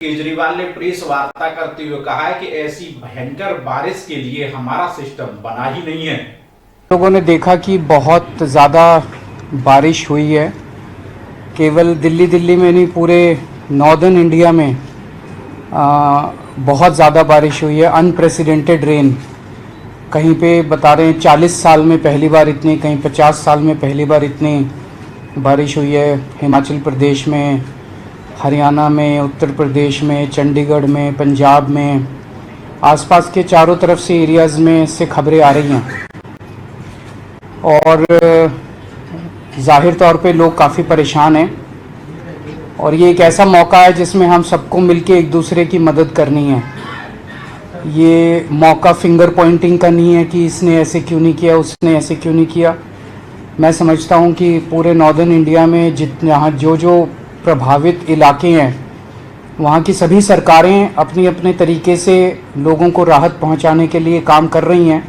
केजरीवाल ने प्रेस वार्ता करते हुए कहा है कि ऐसी भयंकर बारिश के लिए हमारा सिस्टम बना ही नहीं है। लोगों ने देखा कि बहुत ज़्यादा बारिश हुई है। केवल दिल्ली में नहीं, पूरे नॉर्दर्न इंडिया में बहुत ज़्यादा बारिश हुई है। अनप्रेसिडेंटेड रेन, कहीं पे बता रहे हैं 40 साल में पहली बार इतनी, कहीं 50 साल में पहली बार इतनी बारिश हुई है। हिमाचल प्रदेश में, हरियाणा में, उत्तर प्रदेश में, चंडीगढ़ में, पंजाब में, आसपास के चारों तरफ से एरियाज़ में से खबरें आ रही हैं और ज़ाहिर तौर पे लोग काफ़ी परेशान हैं। और ये एक ऐसा मौका है जिसमें हम सबको मिलके एक दूसरे की मदद करनी है। ये मौका फिंगर पॉइंटिंग का नहीं है कि इसने ऐसे क्यों नहीं किया, उसने ऐसे क्यों नहीं किया। मैं समझता हूँ कि पूरे नॉर्दर्न इंडिया में जहाँ जो प्रभावित इलाके हैं, वहाँ की सभी सरकारें अपनी अपने तरीके से लोगों को राहत पहुँचाने के लिए काम कर रही हैं।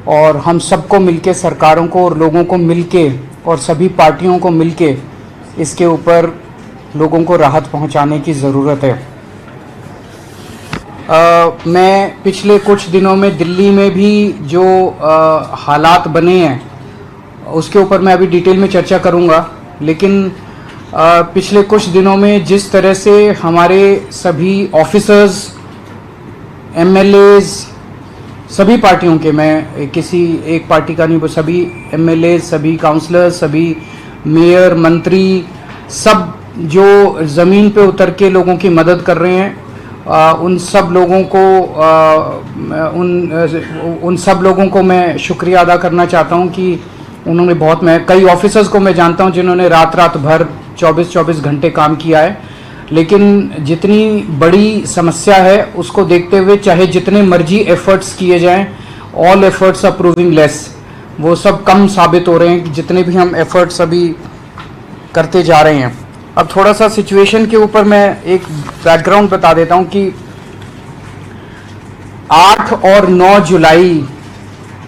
और हम सबको मिलके, सरकारों को और लोगों को मिलके और सभी पार्टियों को मिलके इसके ऊपर लोगों को राहत पहुँचाने की ज़रूरत है। मैं पिछले कुछ दिनों में दिल्ली में भी जो हालात बने हैं उसके ऊपर मैं अभी डिटेल में चर्चा करूँगा, लेकिन पिछले कुछ दिनों में जिस तरह से हमारे सभी ऑफिसर्स, एमएलएज, सभी पार्टियों के, मैं किसी एक पार्टी का नहीं, वो सभी एमएलए, सभी काउंसलर्स, सभी मेयर, मंत्री, सब जो ज़मीन पे उतर के लोगों की मदद कर रहे हैं, उन सब लोगों को मैं शुक्रिया अदा करना चाहता हूं कि उन्होंने मैं कई ऑफिसर्स को मैं जानता हूं जिन्होंने रात भर 24 घंटे काम किया है। लेकिन जितनी बड़ी समस्या है उसको देखते हुए, चाहे जितने मर्जी एफर्ट्स किए जाएं, all efforts are proving less, वो सब कम साबित हो रहे हैं कि जितने भी हम एफर्ट्स अभी करते जा रहे हैं। अब थोड़ा सा सिचुएशन के ऊपर मैं एक बैकग्राउंड बता देता हूं कि 8 और 9 जुलाई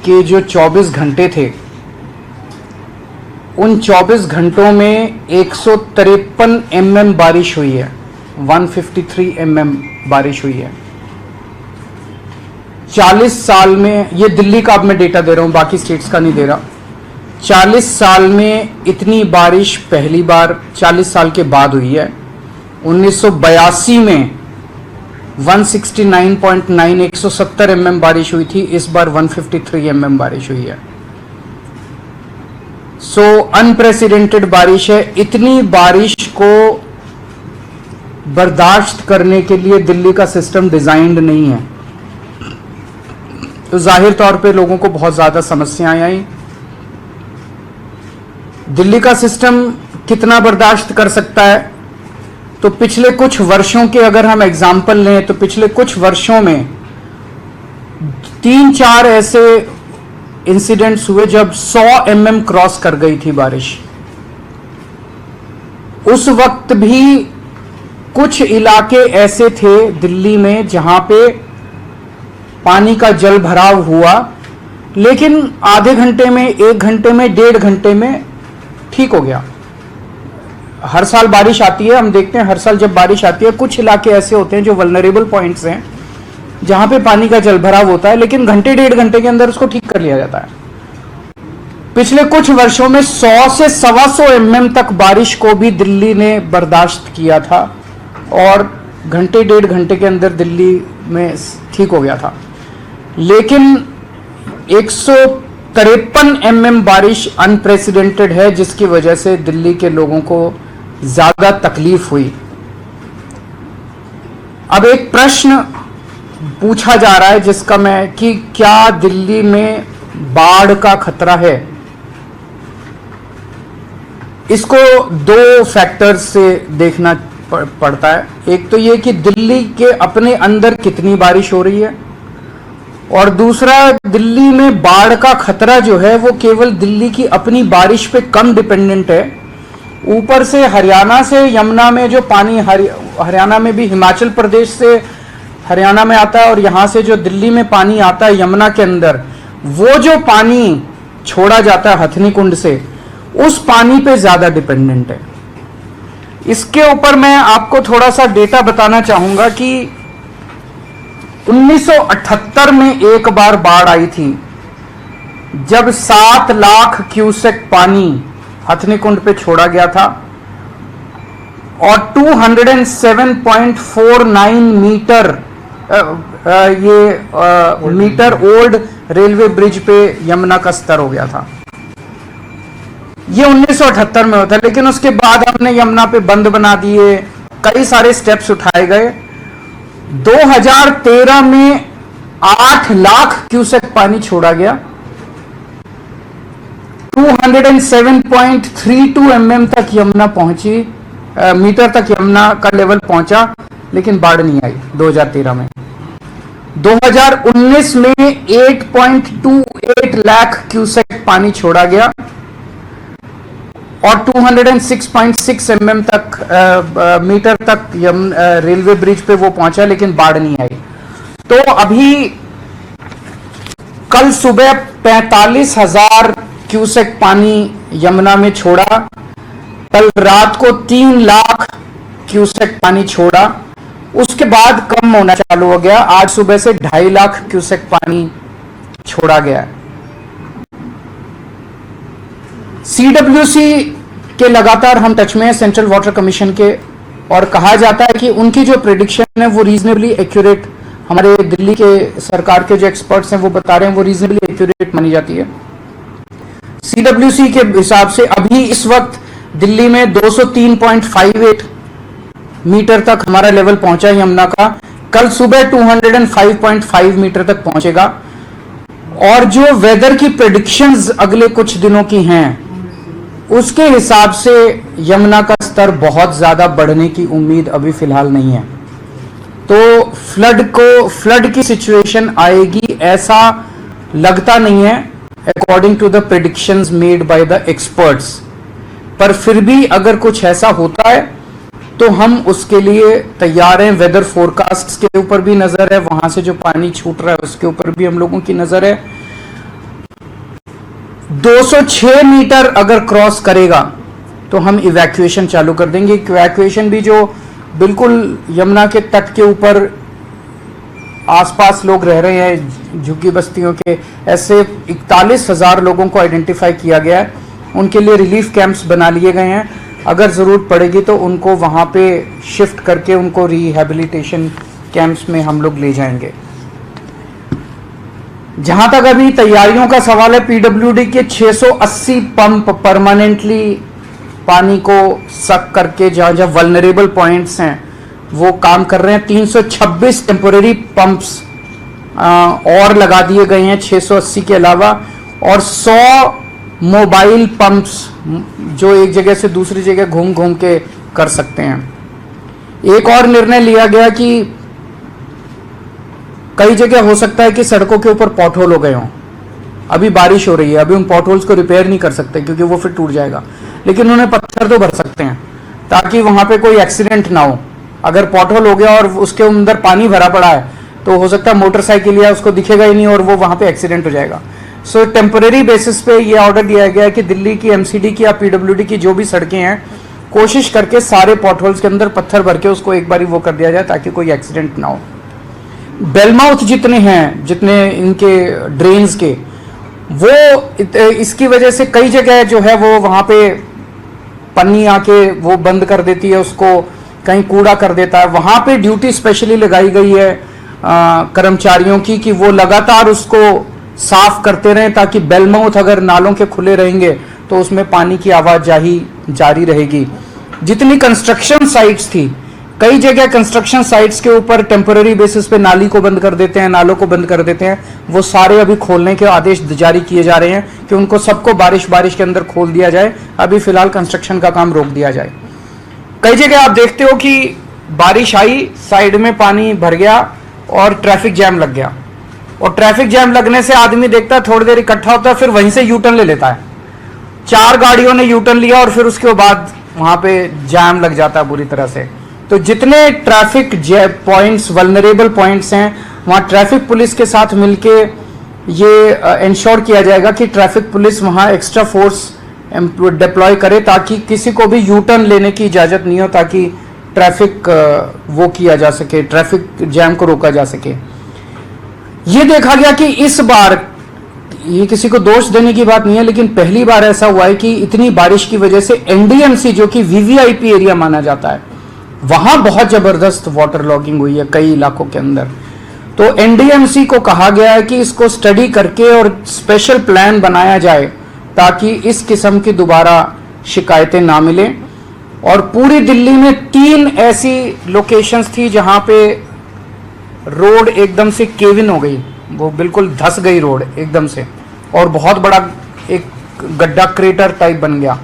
के जो 24 घंटे थे, उन 24 घंटों में 153 mm बारिश हुई है, 153 mm बारिश हुई है। 40 साल में, ये दिल्ली का अब मैं डेटा दे रहा हूं, बाकी स्टेट्स का नहीं दे रहा। 40 साल में इतनी बारिश पहली बार 40 साल के बाद हुई है। 1982 में 169.9 170 mm बारिश हुई थी, इस बार 153 mm बारिश हुई है। सो अनप्रेसिडेंटेड बारिश है। इतनी बारिश को बर्दाश्त करने के लिए दिल्ली का सिस्टम डिजाइंड नहीं है, तो जाहिर तौर पे लोगों को बहुत ज्यादा समस्याएं आई। दिल्ली का सिस्टम कितना बर्दाश्त कर सकता है, तो पिछले कुछ वर्षों के अगर हम एग्जाम्पल लें तो पिछले कुछ वर्षों में 3-4 ऐसे इंसिडेंट्स हुए जब 100 mm क्रॉस कर गई थी बारिश। उस वक्त भी कुछ इलाके ऐसे थे दिल्ली में जहां पे पानी का जल भराव हुआ, लेकिन आधे घंटे में, 1 घंटे में, 1.5 घंटे में ठीक हो गया। हर साल बारिश आती है, हम देखते हैं हर साल जब बारिश आती है कुछ इलाके ऐसे होते हैं जो वल्नरेबल पॉइंट्स हैं जहां पे पानी का जलभराव होता है, लेकिन घंटे 1.5 घंटे के अंदर उसको ठीक कर लिया जाता है। पिछले कुछ वर्षों में 100 से 125 mm तक बारिश को भी दिल्ली ने बर्दाश्त किया था और घंटे 1.5 घंटे के अंदर दिल्ली में ठीक हो गया था। लेकिन 153 mm बारिश अनप्रेसिडेंटेड है, जिसकी वजह से दिल्ली के लोगों को ज्यादा तकलीफ हुई। अब एक प्रश्न पूछा जा रहा है जिसका कि क्या दिल्ली में बाढ़ का खतरा है। इसको 2 फैक्टर्स से देखना पड़ता है। एक तो ये कि दिल्ली के अपने अंदर कितनी बारिश हो रही है, और दूसरा दिल्ली में बाढ़ का खतरा जो है वो केवल दिल्ली की अपनी बारिश पे कम डिपेंडेंट है। ऊपर से हरियाणा से यमुना में जो पानी, हरियाणा में भी हिमाचल प्रदेश से हरियाणा में आता है, और यहां से जो दिल्ली में पानी आता है यमुना के अंदर, वो जो पानी छोड़ा जाता है हथनी कुंड से, उस पानी पे ज्यादा डिपेंडेंट है। इसके ऊपर मैं आपको थोड़ा सा डेटा बताना चाहूंगा कि 1978 में एक बार बाढ़ आई थी, जब 7 लाख क्यूसेक पानी हथनी कुंड पे छोड़ा गया था और 207.49 metre metre old railway bridge पे यमुना का स्तर हो गया था। ये 1978 में होता, लेकिन उसके बाद हमने यमुना पे बंद बना दिए, कई सारे स्टेप्स उठाए गए। 2013 में 8 लाख क्यूसेक पानी छोड़ा गया, 207.32 mm तक यमुना पहुंची, मीटर तक यमुना का लेवल पहुंचा, लेकिन बाढ़ नहीं आई 2013 में। 2019 में 8.28 लाख क्यूसेक पानी छोड़ा गया और 206.6 mm तक मीटर तक रेलवे ब्रिज पे वो पहुंचा, लेकिन बाढ़ नहीं आई। तो अभी कल सुबह 45,000 क्यूसेक पानी यमुना में छोड़ा, कल रात को 3 लाख क्यूसेक पानी छोड़ा, उसके बाद कम होना चालू हो गया। आज सुबह से 2.5 लाख क्यूसेक पानी छोड़ा गया है। CWC के लगातार हम टच में हैं, सेंट्रल वाटर कमीशन के, और कहा जाता है कि उनकी जो प्रेडिक्शन है वो रीजनेबली एक्यूरेट, हमारे दिल्ली के सरकार के जो एक्सपर्ट्स हैं वो बता रहे हैं वो रीजनेबली एक्यूरेट मानी जाती है। CWC के हिसाब से अभी इस वक्त दिल्ली में 203.58 मीटर तक हमारा लेवल पहुंचा है यमुना का, कल सुबह 205.5 मीटर तक पहुंचेगा। और जो वेदर की प्रेडिक्शंस अगले कुछ दिनों की हैं, उसके हिसाब से यमुना का स्तर बहुत ज्यादा बढ़ने की उम्मीद अभी फिलहाल नहीं है। तो फ्लड की सिचुएशन आएगी ऐसा लगता नहीं है, according to the predictions made by the experts. पर फिर भी अगर कुछ ऐसा होता है तो हम उसके लिए तैयार हैं। वेदर फोरकास्ट के ऊपर भी नजर है, वहां से जो पानी छूट रहा है उसके ऊपर भी हम लोगों की नजर है। 206 मीटर अगर क्रॉस करेगा तो हम इवैक्यूएशन चालू कर देंगे। इवैक्यूएशन भी जो बिल्कुल यमुना के तट के ऊपर आसपास लोग रह रहे हैं, झुग्गी बस्तियों के, ऐसे 41,000 लोगों को आइडेंटिफाई किया गया है। उनके लिए रिलीफ कैंप्स बना लिए गए हैं। अगर ज़रूरत पड़ेगी तो उनको वहाँ पे शिफ्ट करके उनको रिहैबिलिटेशन कैंप्स में हम लोग ले जाएंगे। जहाँ तक अभी तैयारियों का सवाल है, PWD के 680 पंप परमानेंटली पानी को सक करके जहाँ जहाँ वल्नरेबल पॉइंट्स हैं वो काम कर रहे हैं। 326 टेम्पोररी पंप्स और लगा दिए गए हैं 680 के अलावा, और 100 मोबाइल पंप्स जो एक जगह से दूसरी जगह घूम घूम के कर सकते हैं। एक और निर्णय लिया गया कि कई जगह हो सकता है कि सड़कों के ऊपर पॉटहोल हो गए हों। अभी बारिश हो रही है, अभी उन पॉटहोल्स को रिपेयर नहीं कर सकते क्योंकि वो फिर टूट जाएगा, लेकिन उन्हें पत्थर तो भर सकते हैं ताकि वहां पे कोई एक्सीडेंट ना हो। अगर पॉटहोल हो गया और उसके अंदर पानी भरा पड़ा है तो हो सकता है मोटरसाइकिल या उसको दिखेगा ही नहीं और वो वहां पे एक्सीडेंट हो जाएगा। सो टेम्पररी बेसिस पे ये ऑर्डर दिया गया है कि दिल्ली की MCD की या PWD की जो भी सड़कें हैं, कोशिश करके सारे पॉटहोल्स के अंदर पत्थर भर के उसको एक बारी वो कर दिया जाए ताकि कोई एक्सीडेंट ना हो। बेलमाउथ जितने हैं, जितने इनके ड्रेन्स के, वो इसकी वजह से कई जगह जो है वो वहां पे पन्नी आके वो बंद कर देती है, उसको कहीं कूड़ा कर देता है। वहां पे ड्यूटी स्पेशली लगाई गई है कर्मचारियों की कि वो लगातार उसको साफ करते रहें ताकि बेलमाउथ अगर नालों के खुले रहेंगे तो उसमें पानी की आवाजाही जारी रहेगी। जितनी कंस्ट्रक्शन साइट्स थी, कई जगह कंस्ट्रक्शन साइट्स के ऊपर टेम्पररी बेसिस पे नाली को बंद कर देते हैं, नालों को बंद कर देते हैं, वो सारे अभी खोलने के आदेश जारी किए जा रहे हैं कि उनको सबको बारिश के अंदर खोल दिया जाए। अभी फिलहाल कंस्ट्रक्शन का काम रोक दिया जाए। कई जगह आप देखते हो कि बारिश आई, साइड में पानी भर गया और ट्रैफिक जैम लग गया, और ट्रैफिक जैम लगने से आदमी देखता है थोड़ी देर इकट्ठा होता है, फिर वहीं से यू टर्न ले लेता है। 4 गाड़ियों ने यू टर्न लिया और फिर उसके बाद वहां पे जैम लग जाता है बुरी तरह से। तो जितने ट्रैफिक पॉइंट्स, वल्नरेबल पॉइंट्स हैं, वहां ट्रैफिक पुलिस के साथ मिलके ये इंश्योर किया जाएगा कि ट्रैफिक पुलिस वहां एक्स्ट्रा फोर्स डिप्लॉय करे ताकि किसी को भी यू टर्न लेने की इजाज़त नहीं हो, ताकि ट्रैफिक वो किया जा सके, ट्रैफिक जैम को रोका जा सके। ये देखा गया कि इस बार, ये किसी को दोष देने की बात नहीं है, लेकिन पहली बार ऐसा हुआ है कि इतनी बारिश की वजह से एनडीएमसी जो कि वीवीआईपी एरिया माना जाता है, वहां बहुत जबरदस्त वाटर लॉगिंग हुई है कई इलाकों के अंदर। तो एनडीएमसी को कहा गया है कि इसको स्टडी करके और स्पेशल प्लान बनाया जाए ताकि इस किस्म की दोबारा शिकायतें ना मिलें। और पूरी दिल्ली में 3 ऐसी लोकेशंस थी जहां पे रोड एकदम से केव इन हो गई, वो बिल्कुल धंस गई रोड एकदम से, और बहुत बड़ा एक गड्ढा क्रेटर टाइप बन गया।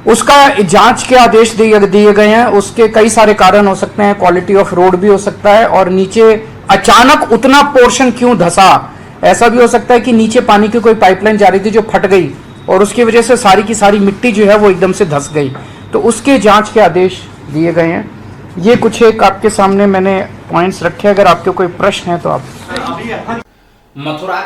उसका जांच के आदेश दिए गए हैं। उसके कई सारे कारण हो सकते हैं, क्वालिटी ऑफ रोड भी हो सकता है, और नीचे अचानक उतना पोर्शन क्यों धंसा, ऐसा भी हो सकता है कि नीचे पानी की कोई पाइपलाइन जा रही थी जो फट गई और उसकी वजह से सारी की सारी मिट्टी जो है वो एकदम से धंस गई। तो उसके जांच के आदेश दिए गए हैं। ये कुछ एक आपके सामने मैंने पॉइंट्स रखे, अगर आपके कोई प्रश्न है तो आप। मथुरा